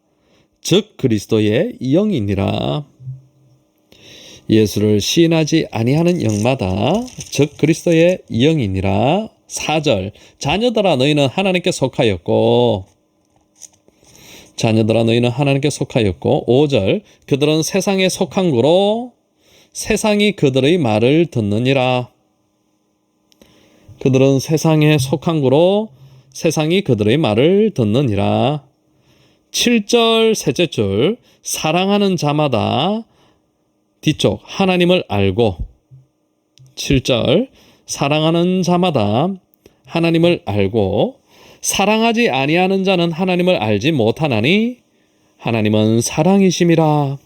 즉 그리스도의 영이니라. 예수를 시인하지 아니하는 영마다 즉 그리스도의 영이니라. 4절 자녀들아 너희는 하나님께 속하였고 5절 그들은 세상에 속한 거로 세상이 그들의 말을 듣느니라. 그들은 세상에 속한 거로 세상이 그들의 말을 듣느니라. 7절 셋째 줄 사랑하는 자마다 뒤쪽 하나님을 알고 7절 사랑하는 자마다 하나님을 알고 사랑하지 아니하는 자는 하나님을 알지 못하나니 하나님은 사랑이심이라.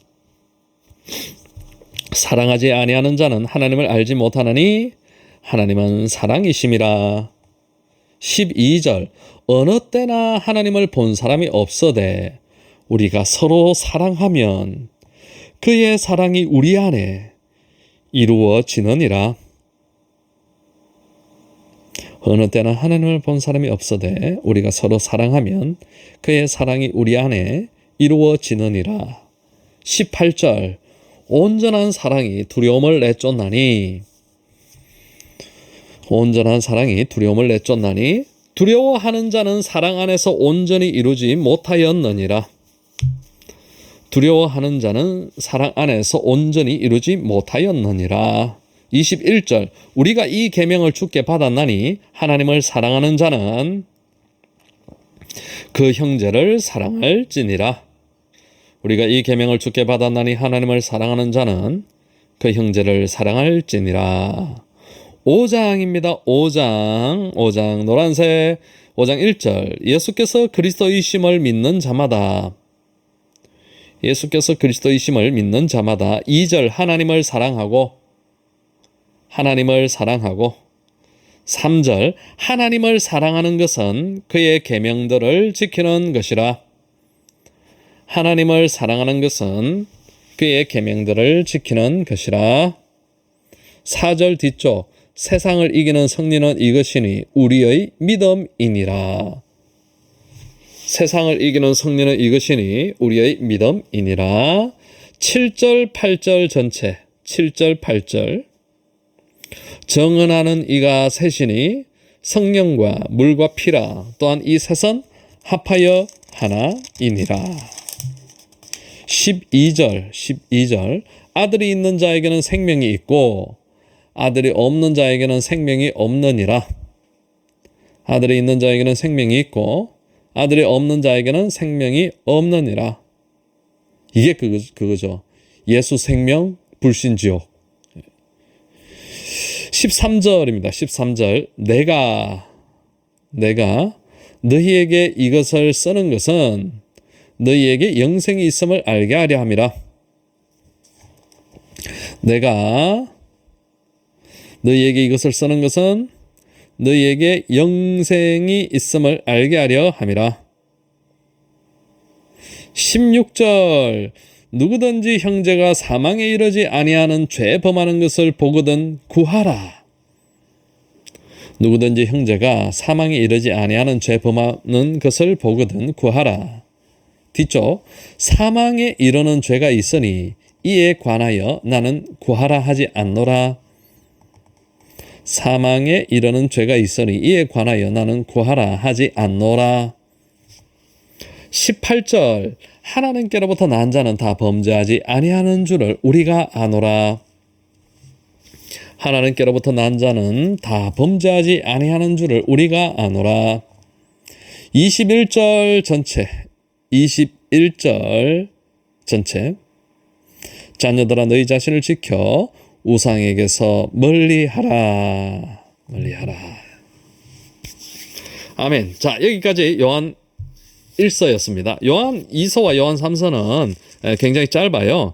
사랑하지 아니하는 자는 하나님을 알지 못하나니 하나님은 사랑이심이라. 12절 어느 때나 하나님을 본 사람이 없어되 우리가 서로 사랑하면 그의 사랑이 우리 안에 이루어지느니라. 어느 때나 하나님을 본 사람이 없어되 우리가 서로 사랑하면 그의 사랑이 우리 안에 이루어지느니라. 18절 온전한 사랑이 두려움을 내쫓나니 두려워하는 자는 사랑 안에서 온전히 이루지 못하였느니라. 두려워하는 자는 사랑 안에서 온전히 이루지 못하였느니라. 21절 우리가 이 계명을 주께 받았나니 하나님을 사랑하는 자는 그 형제를 사랑할지니라. 우리가 이 계명을 주께 받았나니 하나님을 사랑하는 자는 그 형제를 사랑할지니라. 5장입니다. 5장 노란색 5장 1절 예수께서 그리스도이심을 믿는 자마다 2절 하나님을 사랑하고 3절 하나님을 사랑하는 것은 그의 계명들을 지키는 것이라. 하나님을 사랑하는 것은 그의 계명들을 지키는 것이라. 4절 뒤쪽 세상을 이기는 승리는 이것이니 우리의 믿음이니라. 세상을 이기는 승리는 이것이니 우리의 믿음이니라. 7절 8절 전체 7절 8절 정언하는 이가 셋이니 성령과 물과 피라. 또한 이 셋은 합하여 하나이니라. 12절 아들이 있는 자에게는 생명이 있고 아들이 없는 자에게는 생명이 없느니라. 아들이 있는 자에게는 생명이 있고 아들이 없는 자에게는 생명이 없느니라. 이게 그거죠. 예수 생명 불신 지옥. 13절입니다. 13절 내가 너희에게 이것을 쓰는 것은 너희에게 영생이 있음을 알게 하려 함이라. 내가 너희에게 이것을 쓰는 것은 너희에게 영생이 있음을 알게 하려 함이라. 16절 누구든지 형제가 사망에 이르지 아니하는 죄 범하는 것을 보거든 구하라. 누구든지 형제가 사망에 이르지 아니하는 죄 범하는 것을 보거든 구하라. 뒤쪽 사망에 이르는 죄가 있으니 이에 관하여 나는 구하라 하지 않노라. 사망에 이르는 죄가 있으니 이에 관하여 나는 구하라 하지 않노라. 18절 하나님께로부터 난 자는 다 범죄하지 아니하는 줄을 우리가 아노라. 하나님께로부터 난 자는 다 범죄하지 아니하는 줄을 우리가 아노라. 21절 전체 자녀들아 너희 자신을 지켜 우상에게서 멀리하라. 멀리하라. 아멘. 자, 여기까지 요한 1서였습니다. 요한 2서와 요한 3서는 굉장히 짧아요.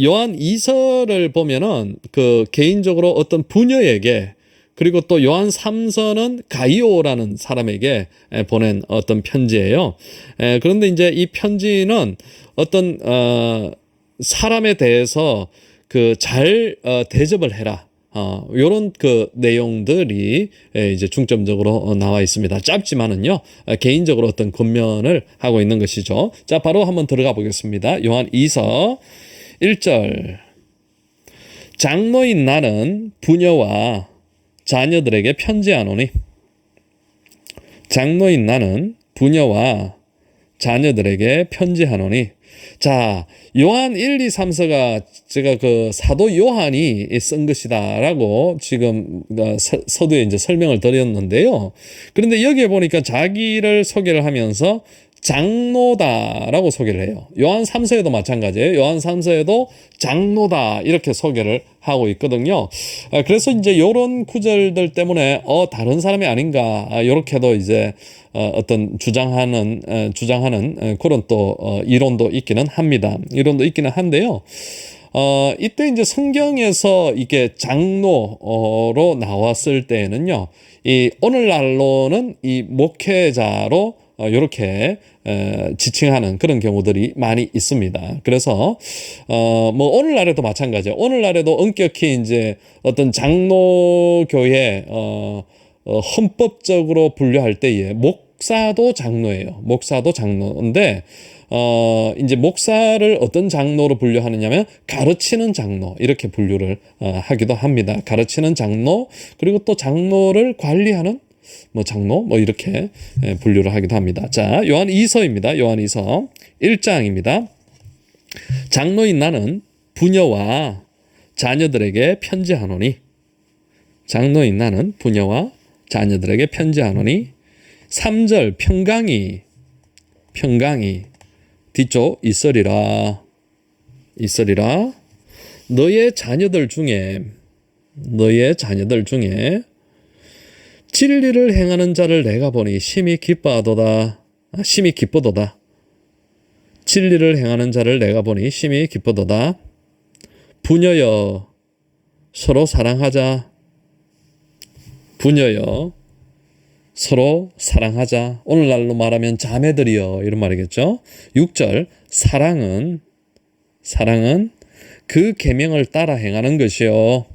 요한 2서를 보면은 그 개인적으로 어떤 부녀에게, 그리고 또 요한 3서는 가이오라는 사람에게 보낸 어떤 편지예요. 그런데 이제 이 편지는 어떤 사람에 대해서 그 잘 대접을 해라. 요런 그 내용들이 이제 중점적으로 나와 있습니다. 짧지만은요, 개인적으로 어떤 권면을 하고 있는 것이죠. 자, 바로 한번 들어가 보겠습니다. 요한 2서 1절. 장로인 나는 부녀와 자녀들에게 편지하노니. 장로인 나는 부녀와 자녀들에게 편지하노니. 자, 요한 1, 2, 3서가 제가 그 사도 요한이 쓴 것이다라고 지금 서두에 이제 설명을 드렸는데요. 그런데 여기에 보니까 자기를 소개를 하면서 장로다라고 소개를 해요. 요한 3서에도 마찬가지예요. 요한 3서에도 장로다 이렇게 소개를 하고 있거든요. 그래서 이제 요런 구절들 때문에 다른 사람이 아닌가 요렇게도 이제 어떤 주장하는 그런 또 이론도 있기는 합니다. 이론도 있기는 한데요. 이때 이제 성경에서 이게 장로로 나왔을 때에는요, 이 오늘날로는 이 목회자로 이렇게 지칭하는 그런 경우들이 많이 있습니다. 그래서 뭐 오늘날에도 마찬가지예요. 오늘날에도 엄격히 이제 어떤 장로교회 헌법적으로 분류할 때에 목사도 장로예요. 목사도 장로인데 이제 목사를 어떤 장로로 분류하느냐면 가르치는 장로 이렇게 분류를 하기도 합니다. 가르치는 장로, 그리고 또 장로를 관리하는 뭐 장로 뭐 이렇게 분류를 하기도 합니다. 자, 요한 2서입니다. 요한 2서 1장입니다. 장로인 나는 부녀와 자녀들에게 편지하노니. 장로인 나는 부녀와 자녀들에게 편지하노니. 3절 평강이 뒤쪽 있으리라. 너의 자녀들 중에 진리를 행하는 자를 내가 보니 심히 기쁘도다. 진리를 행하는 자를 내가 보니 심히 기쁘도다. 부녀여 서로 사랑하자. 오늘날로 말하면 자매들이여 이런 말이겠죠. 6절 사랑은 그 계명을 따라 행하는 것이요.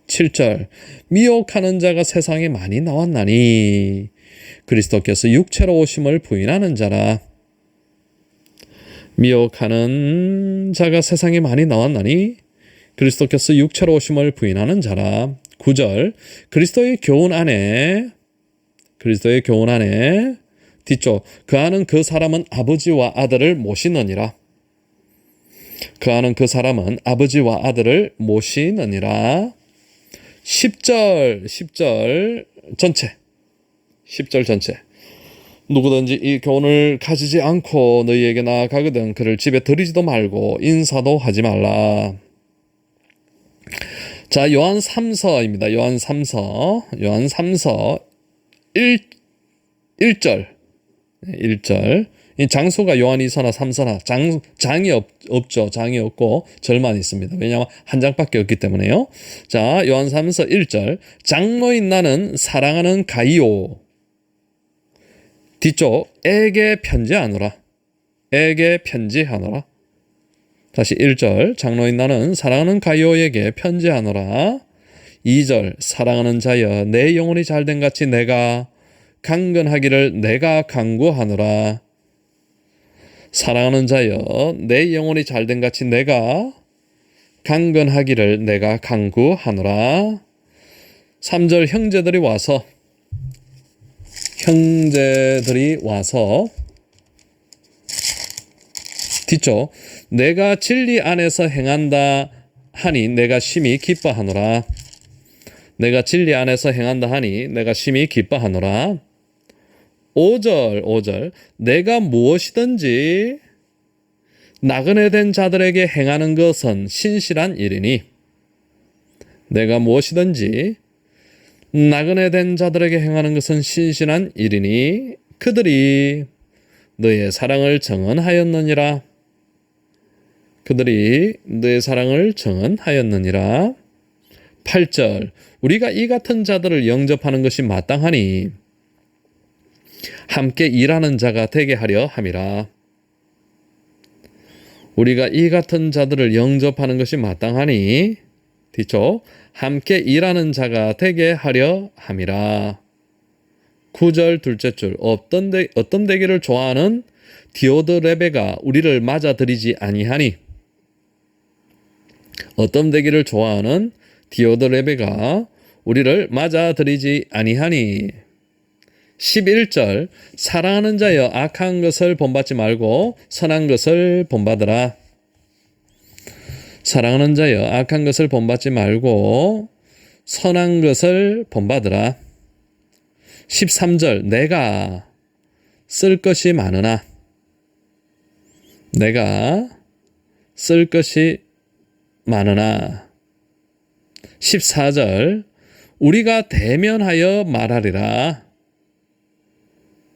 7절 미혹하는 자가 세상에 많이 나왔나니 그리스도께서 육체로 오심을 부인하는 자라. 미혹하는 자가 세상에 많이 나왔나니 그리스도께서 육체로 오심을 부인하는 자라. 9절 그리스도의 교훈 안에 뒤쪽 그 안은 그 사람은 아버지와 아들을 모시느니라. 10절 전체 누구든지 이 교훈을 가지지 않고 너희에게 나아가거든 그를 집에 들이지도 말고 인사도 하지 말라. 자, 요한 3서입니다. 요한 3서 1절. 이 장소가 요한 2서나 3서나 장이 없죠. 장이 없고 절만 있습니다. 왜냐하면 한 장밖에 없기 때문에요. 자, 요한 3서 1절 장로인 나는 사랑하는 가이오. 뒤쪽 에게 편지하노라. 다시 1절 장로인 나는 사랑하는 가이오에게 편지하노라. 2절 사랑하는 자여 내 영혼이 잘된 같이 내가 강건하기를 내가 간구하노라. 사랑하는 자여 내 영혼이 잘된 같이 내가 강건하기를 내가 간구하노라. 3절 형제들이 와서 뒤쪽 내가 진리 안에서 행한다 하니 내가 심히 기뻐하노라. 5절 내가 무엇이든지 나그네 된 자들에게 행하는 것은 신실한 일이니 내가 무엇이든지 나그네 된 자들에게 행하는 것은 신실한 일이니 그들이 너의 사랑을 증언하였느니라. 그들이 너의 사랑을 증언하였느니라. 8절 우리가 이 같은 자들을 영접하는 것이 마땅하니 함께 일하는 자가 되게 하려 함이라. 우리가 이 같은 자들을 영접하는 것이 마땅하니 뒤쪽 함께 일하는 자가 되게 하려 함이라. 9절 둘째 줄 어떤 되기를 좋아하는 디오드레베가 우리를 맞아들이지 아니하니 어떤 되기를 좋아하는 디오드레베가 우리를 맞아들이지 아니하니 11절 사랑하는 자여 악한 것을 본받지 말고 선한 것을 본받으라. 사랑하는 자여 악한 것을 본받지 말고 선한 것을 본받으라. 13절 내가 쓸 것이 많으나 내가 쓸 것이 많으나 14절 우리가 대면하여 말하리라.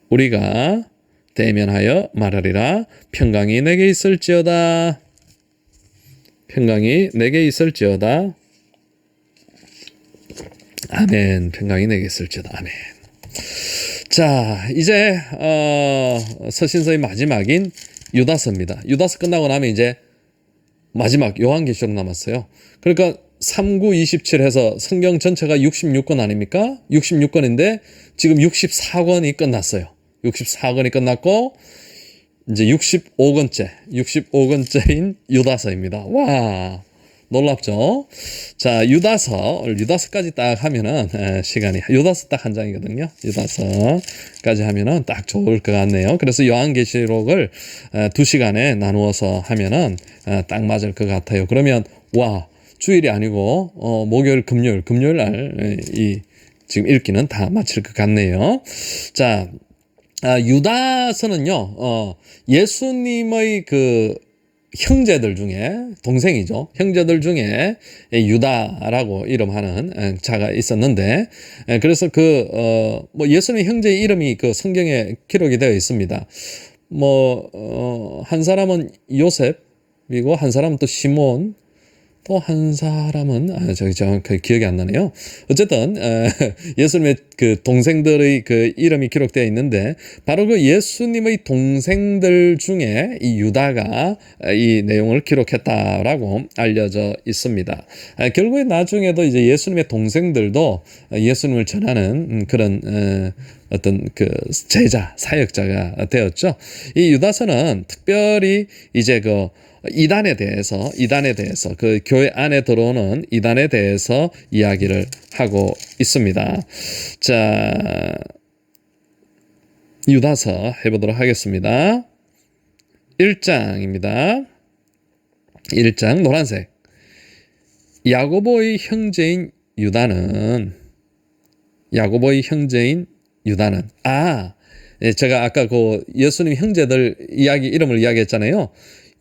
우리가 대면하여 말하리라. 평강이 내게 있을지어다. 평강이 내게 있을지어다. 아멘. 평강이 내게 있을지어다. 아멘. 자, 이제 서신서의 마지막인 유다서입니다. 유다서 끝나고 나면 이제 마지막 요한계시록 남았어요. 그러니까 39, 27 해서 성경 전체가 66권 아닙니까? 66권인데 지금 64권이 끝났어요. 64권이 끝났고 이제 65권째인 유다서입니다. 와, 놀랍죠? 자, 유다서까지 딱 하면은 시간이 유다서 딱 한 장이거든요. 유다서까지 하면은 딱 좋을 것 같네요. 그래서 요한계시록을 2시간에 나누어서 하면은 딱 맞을 것 같아요. 그러면 와, 주일이 아니고 목요일, 금요일 날 지금 읽기는 다 마칠 것 같네요. 자, 유다서는요, 예수님의 그 형제들 중에 동생이죠. 형제들 중에 유다라고 이름하는 자가 있었는데, 그래서 뭐 예수님 형제의 이름이 그 성경에 기록이 되어 있습니다. 한 사람은 요셉이고 한 사람은 또 시몬, 또 한 사람은 정확히 기억이 안 나네요. 어쨌든 예수님의 그 동생들의 그 이름이 기록되어 있는데 바로 그 예수님의 동생들 중에 이 유다가 이 내용을 기록했다라고 알려져 있습니다. 결국에 나중에도 이제 예수님의 동생들도 예수님을 전하는 그런 어떤 그 제자, 사역자가 되었죠. 이 유다서는 특별히 이제 그 이단에 대해서 그 교회 안에 들어오는 이단에 대해서 이야기를 하고 있습니다. 자, 유다서 해보도록 하겠습니다. 1장입니다. 1장 노란색. 야고보의 형제인 유다는 제가 아까 그 예수님 형제들 이름을 이야기했잖아요.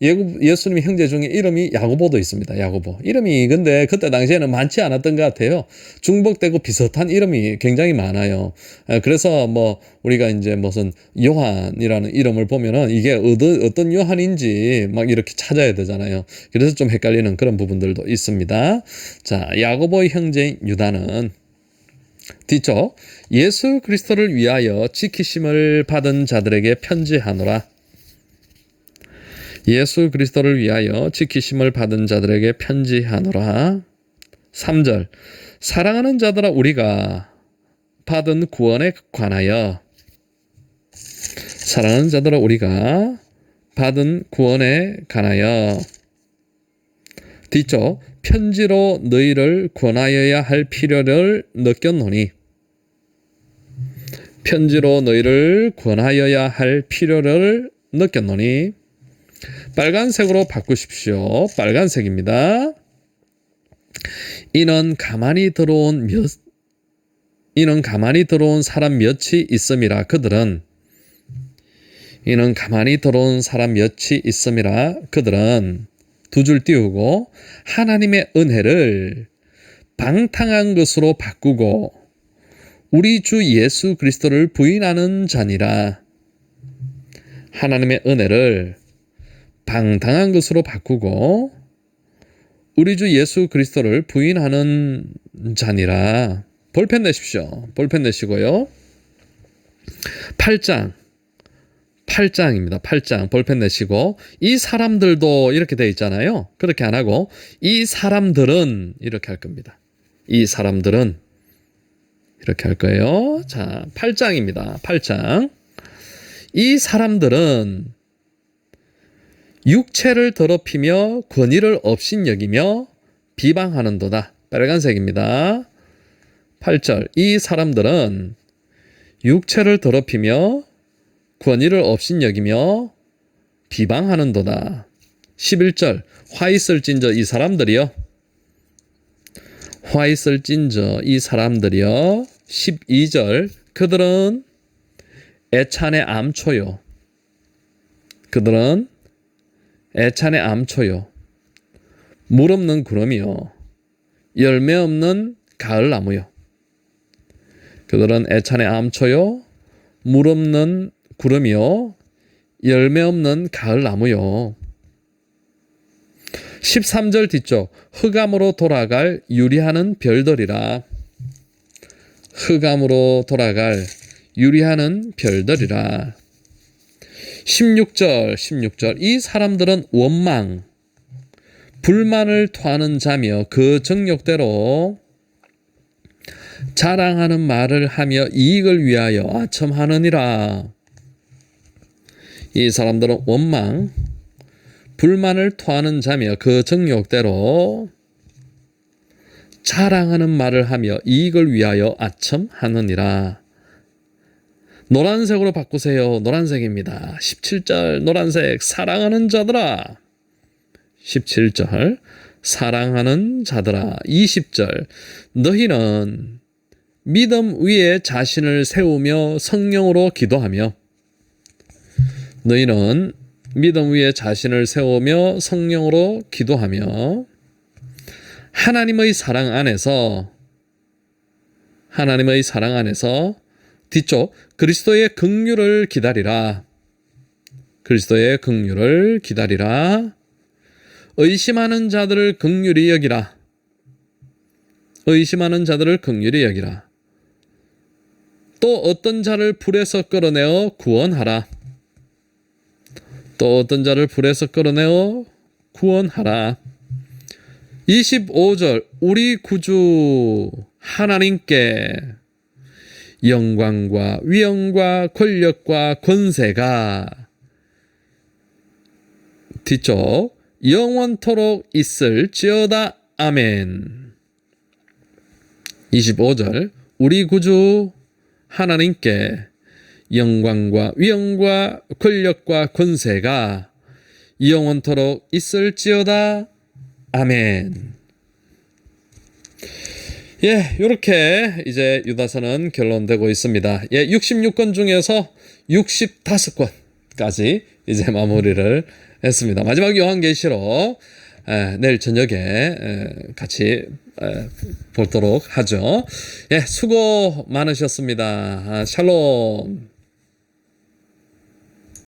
예수님의 형제 중에 이름이 야고보도 있습니다. 야고보. 이름이 근데 그때 당시에는 많지 않았던 것 같아요. 중복되고 비슷한 이름이 굉장히 많아요. 그래서 우리가 이제 무슨 요한이라는 이름을 보면은 이게 어떤 요한인지 막 이렇게 찾아야 되잖아요. 그래서 좀 헷갈리는 그런 부분들도 있습니다. 자, 야고보의 형제인 유다는 뒤쪽 예수 그리스도를 위하여 지키심을 받은 자들에게 편지하노라. 예수 그리스도를 위하여 지키심을 받은 자들에게 편지하노라. 3절 사랑하는 자들아 우리가 받은 구원에 관하여 뒤쪽 편지로 너희를 권하여야 할 필요를 느꼈노니 빨간색으로 바꾸십시오. 빨간색입니다. 이는 가만히 들어온 사람 몇이 있음이라. 그들은 이는 가만히 들어온 사람 몇이 있음이라. 그들은 두 줄 띄우고 하나님의 은혜를 방탕한 것으로 바꾸고 우리 주 예수 그리스도를 부인하는 자니라. 하나님의 은혜를 방탕한 것으로 바꾸고 우리 주 예수 그리스도를 부인하는 자니라. 볼펜 내십시오. 볼펜 내시고요. 8장입니다. 8장 볼펜 내시고, 이 사람들도 이렇게 돼 있잖아요. 그렇게 안 하고 이 사람들은 이렇게 할 겁니다. 이 사람들은 이렇게 할 거예요. 자, 8장입니다. 8장. 이 사람들은 육체를 더럽히며 권위를 업신여기며 비방하는도다. 빨간색입니다. 8절. 이 사람들은 육체를 더럽히며 권위를 업신여기며 비방하는도다. 11절. 화 있을진저 이 사람들이요. 화 있을진저 이 사람들이요. 12절. 그들은 애찬의 암초요. 그들은 애찬의 암초요. 물 없는 구름이요. 열매 없는 가을나무요. 그들은 애찬의 암초요. 물 없는 구름이요. 열매 없는 가을나무요. 13절 뒤쪽. 흑암으로 돌아갈 유리하는 별들이라. 흑암으로 돌아갈 유리하는 별들이라. 16절. 이 사람들은 원망, 불만을 토하는 자며 그 정욕대로 자랑하는 말을 하며 이익을 위하여 아첨하느니라. 이 사람들은 원망, 불만을 토하는 자며 그 정욕대로 자랑하는 말을 하며 이익을 위하여 아첨하느니라. 노란색으로 바꾸세요. 노란색입니다. 17절 노란색. 사랑하는 자들아. 17절 사랑하는 자들아. 20절 너희는 믿음 위에 자신을 세우며 성령으로 기도하며. 너희는 믿음 위에 자신을 세우며 성령으로 기도하며 하나님의 사랑 안에서 뒤쪽 그리스도의 긍휼을 기다리라. 그리스도의 긍휼을 기다리라. 의심하는 자들을 긍휼히 여기라. 의심하는 자들을 긍휼히 여기라. 또 어떤 자를 불에서 끌어내어 구원하라. 또 어떤 자를 불에서 끌어내어 구원하라. 25절 우리 구주 하나님께 영광과 위엄과 권력과 권세가 뒤쪽 영원토록 있을지어다. 아멘. 25절 우리 구주 하나님께 영광과 위엄과 권력과 권세가 영원토록 있을지어다. 아멘. 예, 이렇게 이제 유다서는 결론되고 있습니다. 예, 66권 중에서 65권까지 이제 마무리를 했습니다. 마지막 요한계시록 내일 저녁에 같이 보도록 하죠. 예, 수고 많으셨습니다. 샬롬.